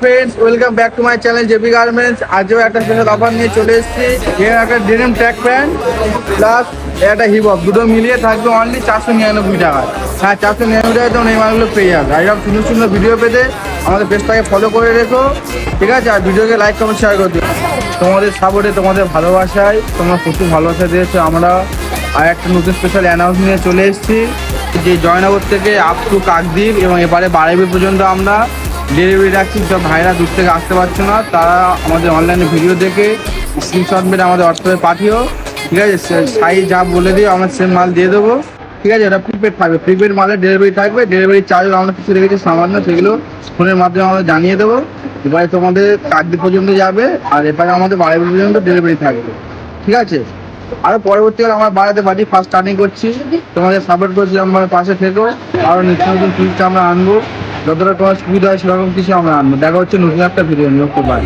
Friends, welcome back to my channel JP garments. আজও একটা special offer নিয়ে চলে এসেছি। এখানে একটা ডেনিম ট্র্যাক প্যান্ট প্লাস একটা হিপ হপ দুটো মিলিয়ে থাকবে অনলি 499 টাকায়। হ্যাঁ, 499 টাকায় তোমরা এই মালগুলো পেয়ে যাবে। আর এরকম সুন্দর সুন্দর ভিডিও পেতে আমাদের পেজটাকে ফলো করে রেখো, ঠিক আছে? আর ভিডিওকে লাইক কমেন্ট শেয়ার করে দিও। তোমাদের সাপোর্টে, তোমাদের ভালোবাসায় তোমরা প্রচুর ভালোবাসা দিয়েছো। আমরা আর একটা নতুন স্পেশাল অ্যানাউন্স নিয়ে চলে এসেছি যে জয়নগর থেকে আপ টু কাকদ্বীপ এবং এবারে বারাইপুর পর্যন্ত আমরা ডেলিভারি রাখছি। সব ভাইরা দূর থেকে আসতে পারছো না, তারা আমাদের অনলাইনে ভিডিও দেখে স্ক্রিনশট মেরে আমাদের হোয়াটসঅ্যাপে পাঠিও, ঠিক আছে? সাইজ যা বলে দিও, আমরা সেম মাল দিয়ে দেবো, ঠিক আছে? এটা প্রিপেড থাকবে, প্রিপেড মালের ডেলিভারি থাকবে। ডেলিভারি চার্জ আমরা কিছু রেখেছি সামান্য, সেগুলো ফোনের মাধ্যমে আমরা জানিয়ে দেবো। এবারে তোমাদের কাকদ্বীপ পর্যন্ত যাবে আর এবারে আমাদের বারাইপুর পর্যন্ত ডেলিভারি থাকবে, ঠিক আছে? আরো পরবর্তীকালে আমরা বাড়াতে পারি, ফার্স্ট স্টার্টিং করছি, তোমাদের সাপোর্ট করছি, আমার পাশে থেকো। আরো নিত্য নতুন টিপস আমরা আনবো, যতটা তোমার সুবিধা হয় সেরকম কিছু আমরা আনবো। দেখা হচ্ছে নতুন একটা ভিডিও নিয়ে। বাই।